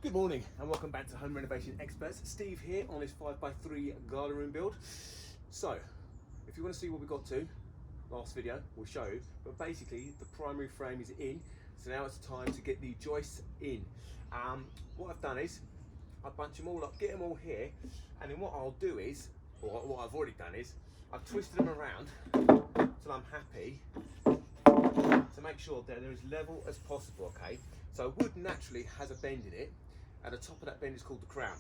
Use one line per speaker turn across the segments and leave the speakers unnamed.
Good morning and welcome back to Home Renovation Experts. Steve here on this 5x3 garden room build. So, if you want to see what we got to, last video we'll show you, but basically the primary frame is in, so now it's time to get the joists in. What I've done is, I bunch them all up, get them all here, and then what I'll do is, or what I've already done is, I've twisted them around till I'm happy to make sure that they're as level as possible, okay? So wood naturally has a bend in it, and the top of that bend is called the crown.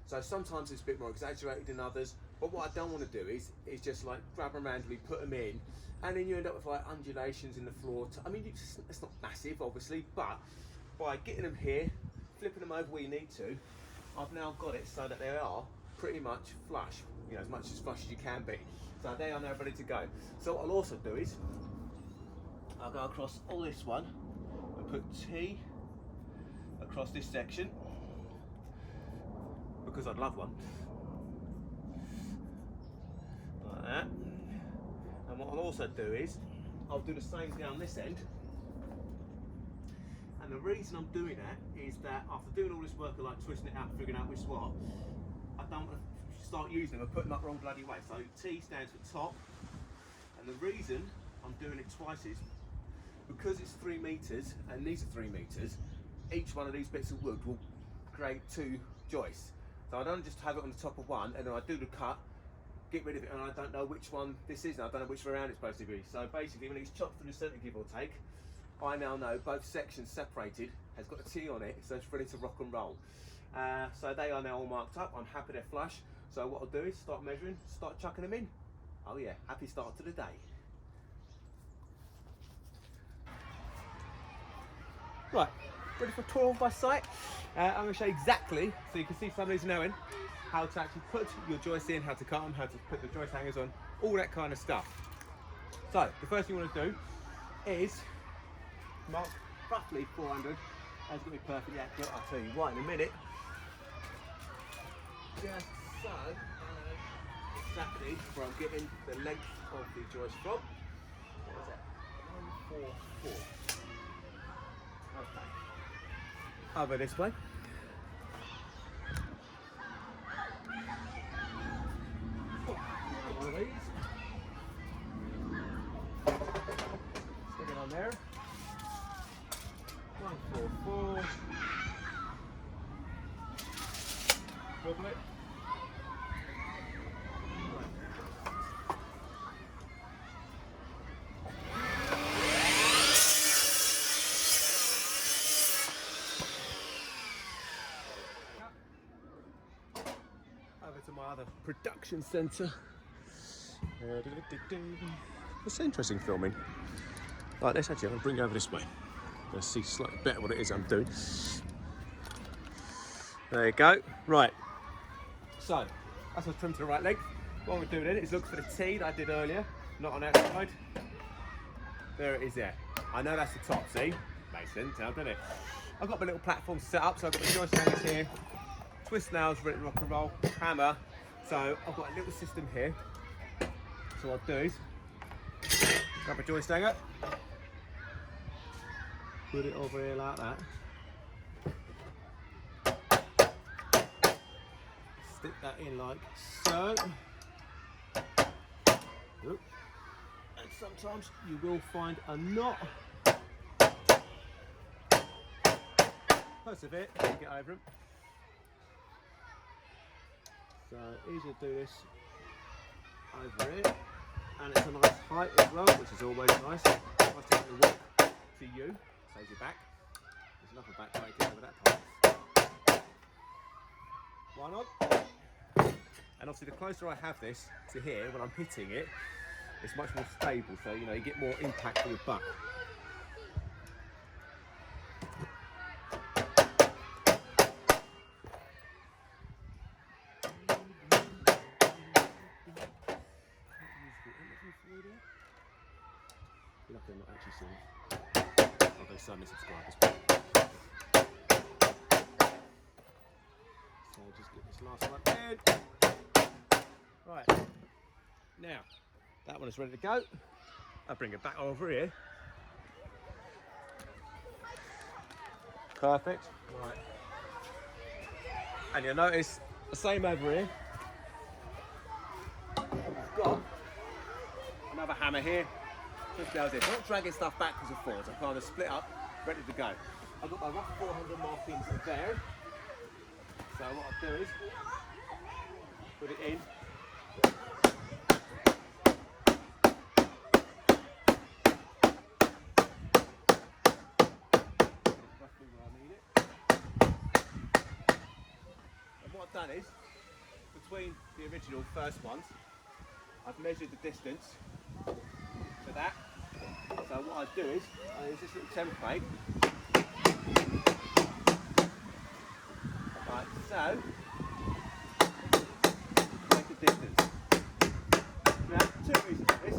So sometimes it's a bit more exaggerated than others, but what I don't want to do is just like grab them randomly, put them in, and then you end up with like undulations in the floor. I mean, it's not massive obviously, but by getting them here, flipping them over where you need to, I've now got it so that they are pretty much flush, you know, as much as flush as you can be. So they are now ready to go. So what I'll also do is, I'll go across all this one and put T across this section, because I'd love one, like that. And what I'll also do is, I'll do the same down this end. And the reason I'm doing that is that after doing all this work of like twisting it out and figuring out which is what, I don't want to start using them and putting them up wrong bloody way. So T stands for top, and the reason I'm doing it twice is because it's 3 meters and these are 3 meters, each one of these bits of wood will create 2 joists. So I don't just have it on the top of one and then I do the cut, get rid of it, and I don't know which one this is, and I don't know which round it's supposed to be. So basically when it's chopped through the centre, give or take, I now know both sections separated has got a T on it, so it's ready to rock and roll. So they are now all marked up. I'm happy they're flush. So what I'll do is start measuring, start chucking them in. Oh yeah, happy start to the day. Right, ready for a tour of my site. I'm going to show you exactly, so you can see somebody's knowing how to actually put your joists in, how to cut them, how to put the joist hangers on, all that kind of stuff. So the first thing you want to do is mark roughly 400. That's going to be perfectly accurate, I'll tell you why in a minute. Just so I know exactly where I'm getting the length of the joist from. What was that? 144. Okay. Over this way. One of these. Stick it on there. 144. Double it. Over to my other production centre. It's interesting filming. Right, let's actually, I'll bring it over this way. Let's see slightly better what it is I'm doing. There you go. Right. So, that's what's trimmed to the right length. What we're doing then is look for the T that I did earlier, not on that side. There it is there. I know that's the top, see? Makes sense now, doesn't it? I've got my little platform set up, so I've got my joist hangers here, twist nails ready to rock and roll, hammer. So I've got a little system here. So what I'll do is grab a joist hanger, put it over here like that. Stick that in like so. Oop. And sometimes you will find a knot. Persevere, get over them. So easy to do this over here, and it's a nice height as well, which is always nice. Nice to have the work to you, saves your back. There's enough of back breaking over that part. Why not? And obviously the closer I have this to here, when I'm hitting it, it's much more stable, so you know, you get more impact with your butt. Luckily I'm not actually seeing. I'll go suddenly subscribers. So just get this last one in. Right, now that one is ready to go. I'll bring it back over here. Perfect. Right, And you'll notice the same over here. We've got another hammer here. Just goes in. Not dragging stuff backwards and forwards. I kind of split up, ready to go. I've got my rough 400 markings there. So what I'll do is put it in. Roughly where I need it. And what I've done is, between the original first ones, I've measured the distance to that. So what I do is, I use this little template, like so, make a distance. Now, two reasons for this,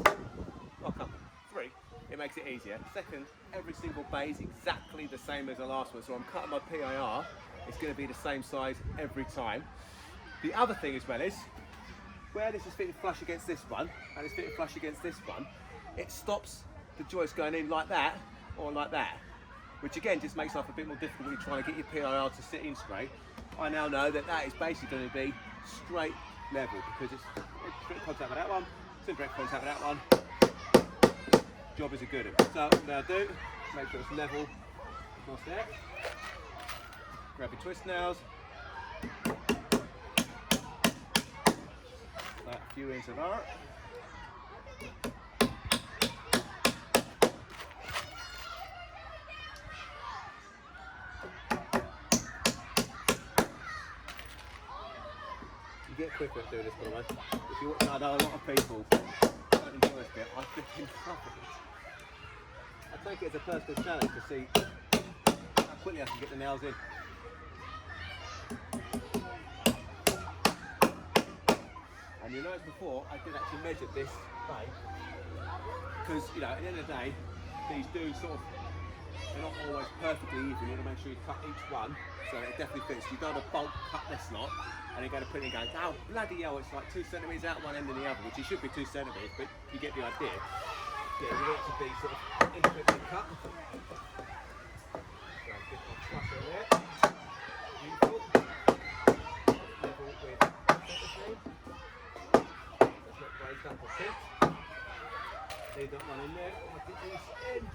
well, a couple, three, it makes it easier. Second, every single bay is exactly the same as the last one, so I'm cutting my PIR, it's going to be the same size every time. The other thing as well is, where this is fitting flush against this one, and it's fitting flush against this one, it stops the joist going in like that, or like that, which again just makes life a bit more difficult when you're trying to get your PIR to sit in straight. I now know that that is basically going to be straight level, because it's direct contact with that one, it's in direct contact with that one, job is a good one. So what I'm going to do, make sure it's level across there, grab your twist nails, that few inches of art. You get quicker at doing this, by the way. If you watch, I know a lot of people don't enjoy this bit. I flipping love it. I take it as a personal challenge to see how quickly I can get the nails in. And you noticed before, I did actually measure this bay, because, you know, at the end of the day, these do sort of, they're not always perfectly even. You want to make sure you cut each one so that it definitely fits. You don't want to bulk cut this lot and then go to put it in and go, oh bloody hell, it's like 2 centimetres out one end and the other, which it should be 2 centimetres, but you get the idea. Yeah, you want it to be sort of intricately cut. So get my flush in there. Beautiful. Level with everything. Let's not raise up or sit. Leave that one in there. I'll get these in.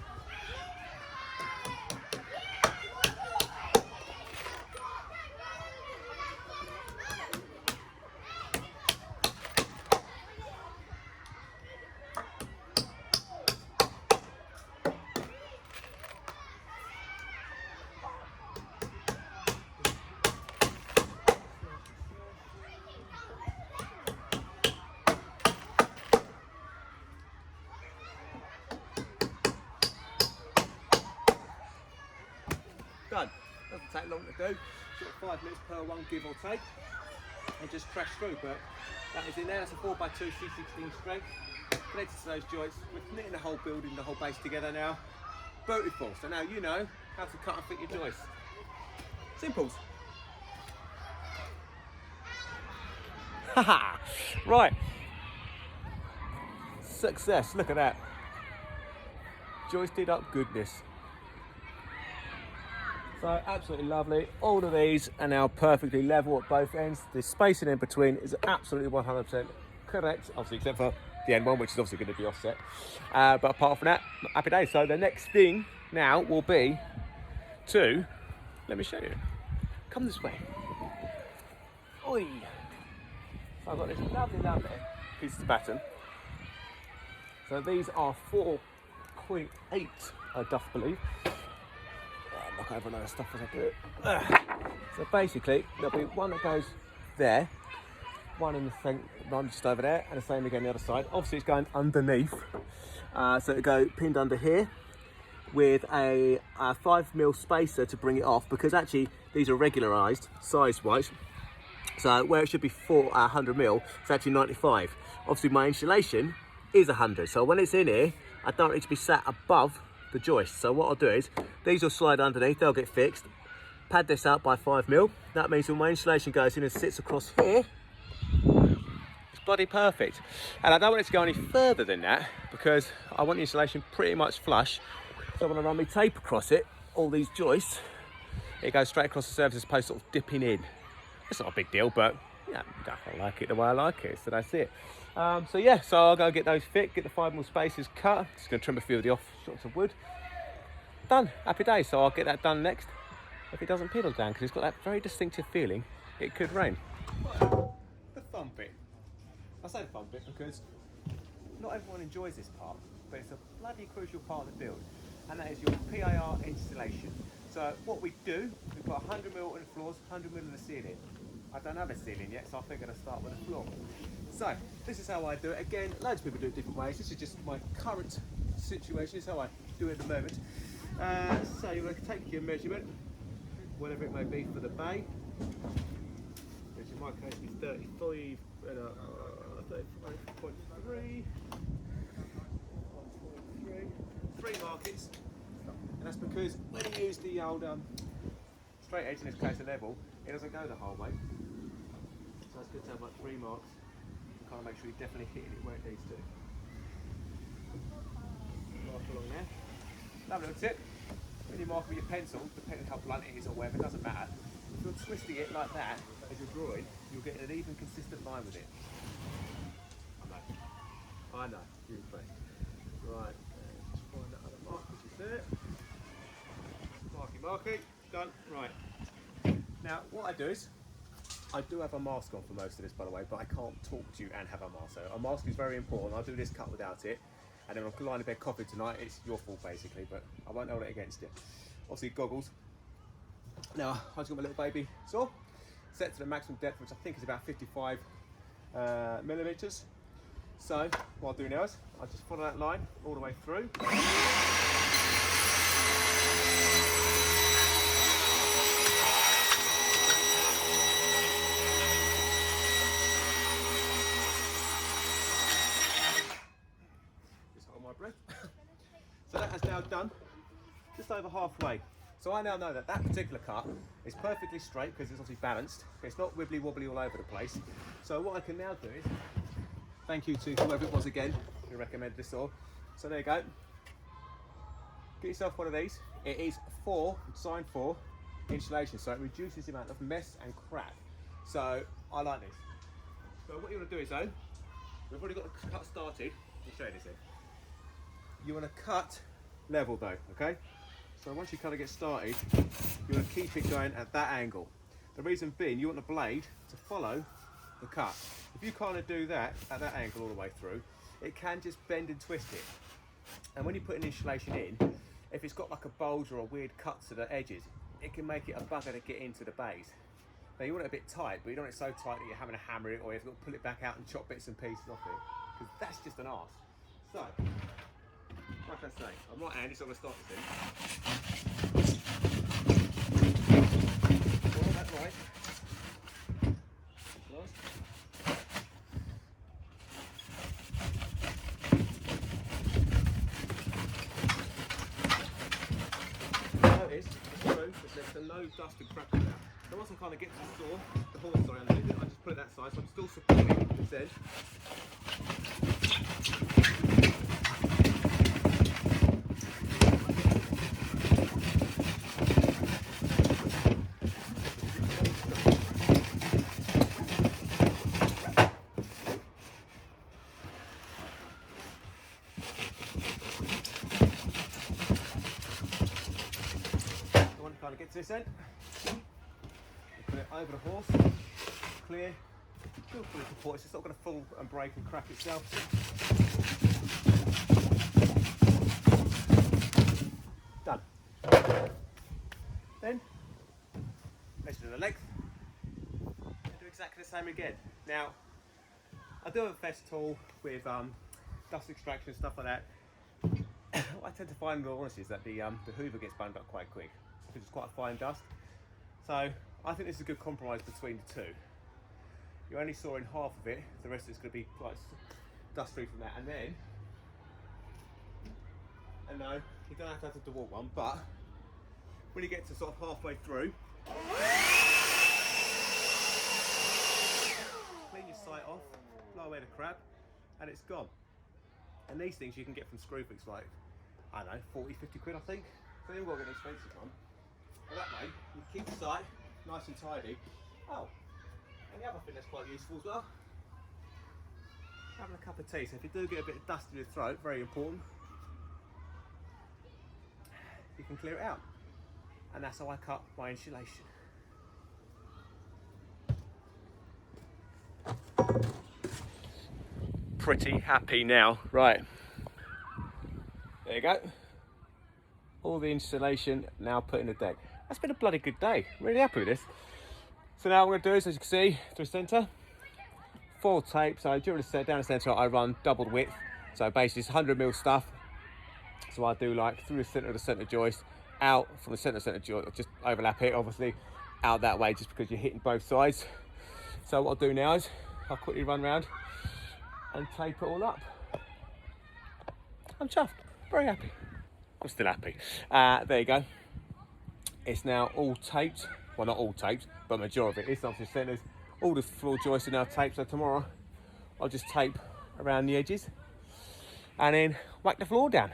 Done. Doesn't take long to do. Sort of 5 minutes per one, give or take. And just crash through. But that is in there. That's a 4x2 C16 strength. Connected to those joints. We're knitting the whole building, the whole base together now. Beautiful. So now you know how to cut and fit your joists. Simples. Haha. Right. Success. Look at that. Joisted up goodness. So absolutely lovely. All of these are now perfectly level at both ends. The spacing in between is absolutely 100% correct, obviously except for the end one, which is obviously going to be offset. But apart from that, happy days. So the next thing now will be to, let me show you. Come this way. Oi. So I've got this lovely piece of batten. So these are 4.8, I doth believe. Knock over another stuff as I do it. So basically, there'll be one that goes there, one in the front, one just over there, and the same again the other side. Obviously, it's going underneath, so it'll go pinned under here with a 5mm spacer to bring it off, because actually these are regularised size-wise. So where it should be 100mm, it's actually 95. Obviously, my insulation is 100, so when it's in here, I don't need it to be sat above the joist. So what I'll do is, these will slide underneath, they'll get fixed, pad this out by 5mm. That means when my insulation goes in and sits across here, it's bloody perfect. And I don't want it to go any further than that, because I want the insulation pretty much flush. So when I run my tape across it, all these joists, it goes straight across the surface as opposed to sort of dipping in. It's not a big deal, but yeah, I like it the way I like it, so that's it. So yeah, so I'll go get those fit, get the 5mm spacers cut. Just going to trim a few of the off shots of wood. Done, happy days. So I'll get that done next. If it doesn't pedal down, because it's got that very distinctive feeling, it could rain. The fun bit. I say the fun bit because not everyone enjoys this part, but it's a bloody crucial part of the build, and that is your PIR installation. So what we do, we put 100mm in the floors, 100mm in the ceiling. I don't have a ceiling yet, so I think I'm going to start with the floor. So this is how I do it. Again, loads of people do it different ways. This is just my current situation. This is how I do it at the moment. So you're going to take your measurement, whatever it may be for the bay, which in my case is 35 and 35.3. 3 markings, and that's because when you use the old straight edge, in this case a level, it doesn't go the whole way. So it's good to have like 3 marks and kind of make sure you're definitely hitting it where it needs to. Mark along there. Another little tip, when you mark with your pencil, depending how blunt it is or whatever, it doesn't matter. If you're twisting it like that as you're drawing, you'll get an even consistent line with it. I know, you're impressed. Right, just find that other mark which is there. Marky, done. Right. Now, what I do is, I do have a mask on for most of this, by the way, but I can't talk to you and have a mask. So a mask is very important. I'll do this cut without it, and then I'm lying in bed coughing tonight. It's your fault basically, but I won't hold it against you. Obviously, goggles. Now, I just got my little baby saw set to the maximum depth, which I think is about 55 millimeters. So what I'll do now is I'll just follow that line all the way through. Just hold my breath. So that has now done just over halfway. So I now know that that particular cut is perfectly straight because it's obviously balanced. It's not wibbly wobbly all over the place. So what I can now do is, thank you to whoever it was again who recommended this saw. So there you go. Get yourself one of these. It is designed for insulation, so it reduces the amount of mess and crap. So I like this. So what you want to do is though, we've already got the cut started. I'll show you this in. You want to cut level though, okay? So once you kind of get started, you want to keep it going at that angle. The reason being, you want the blade to follow the cut. If you kind of do that at that angle all the way through, it can just bend and twist it. And when you put an insulation in, if it's got like a bulge or a weird cut to the edges, it can make it a bugger to get into the bays. Now you want it a bit tight, but you don't want it so tight that you're having to hammer it or you've got to pull it back out and chop bits and pieces off it, because that's just an arse. So, like I say, I'm right-handed, so I'm going to start this in. Follow that line. Notice it's true, but there's no dust and crap in there. So once I kind of get to the saw, the horse, sorry, underneath it, I just put it that side, so I'm still supporting this edge. Kind of get to this end, put it over the horse, clear, still fully support, it's just not going to fall and break and crack itself. Done. Then, measure the length, and do exactly the same again. Now, I do have a fest tool with dust extraction and stuff like that. What I tend to find, in all honesty, is that the hoover gets burned up quite quick, because it's quite a fine dust. So I think this is a good compromise between the two. You're only sawing half of it, the rest is going to be quite dust free from that. And no, you don't have to have the DeWalt one, but when you get to sort of halfway through, clean your sight off, blow away the crap, and it's gone. And these things you can get from Screwfix, like, I don't know, 40, 50 quid I think. So you've got to get an expensive one. And that way, you keep the sight nice and tidy. Oh, And the other thing that's quite useful as well, having a cup of tea. So if you do get a bit of dust in your throat, very important, you can clear it out. And that's how I cut my insulation. Pretty happy now. Right, there you go. All the insulation now put in the deck. That's been a bloody good day. Really happy with this. So now what I'm going to do is, as you can see, through centre, 4 tapes. So during the set down the centre, I run doubled width. So basically, it's 100mm stuff. So I do like through the centre of the centre joist, out from the centre joist, just overlap it, obviously, out that way, just because you're hitting both sides. So what I'll do now is I'll quickly run around and tape it all up. I'm chuffed, very happy. I'm still happy. There you go. It's now all taped. Well, not all taped, but majority of it is. Obviously, centres. All the floor joists are now taped. So tomorrow, I'll just tape around the edges and then whack the floor down.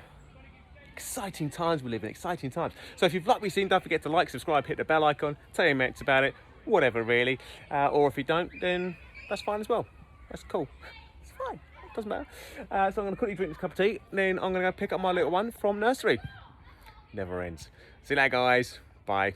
Exciting times we live in, exciting times. So if you've liked what you've seen, don't forget to like, subscribe, hit the bell icon, tell your mates about it, whatever really. Or if you don't, then that's fine as well. That's cool. It's fine. Doesn't matter. So I'm going to quickly drink this cup of tea, then I'm going to go pick up my little one from nursery. Never ends. See you later, guys. Bye.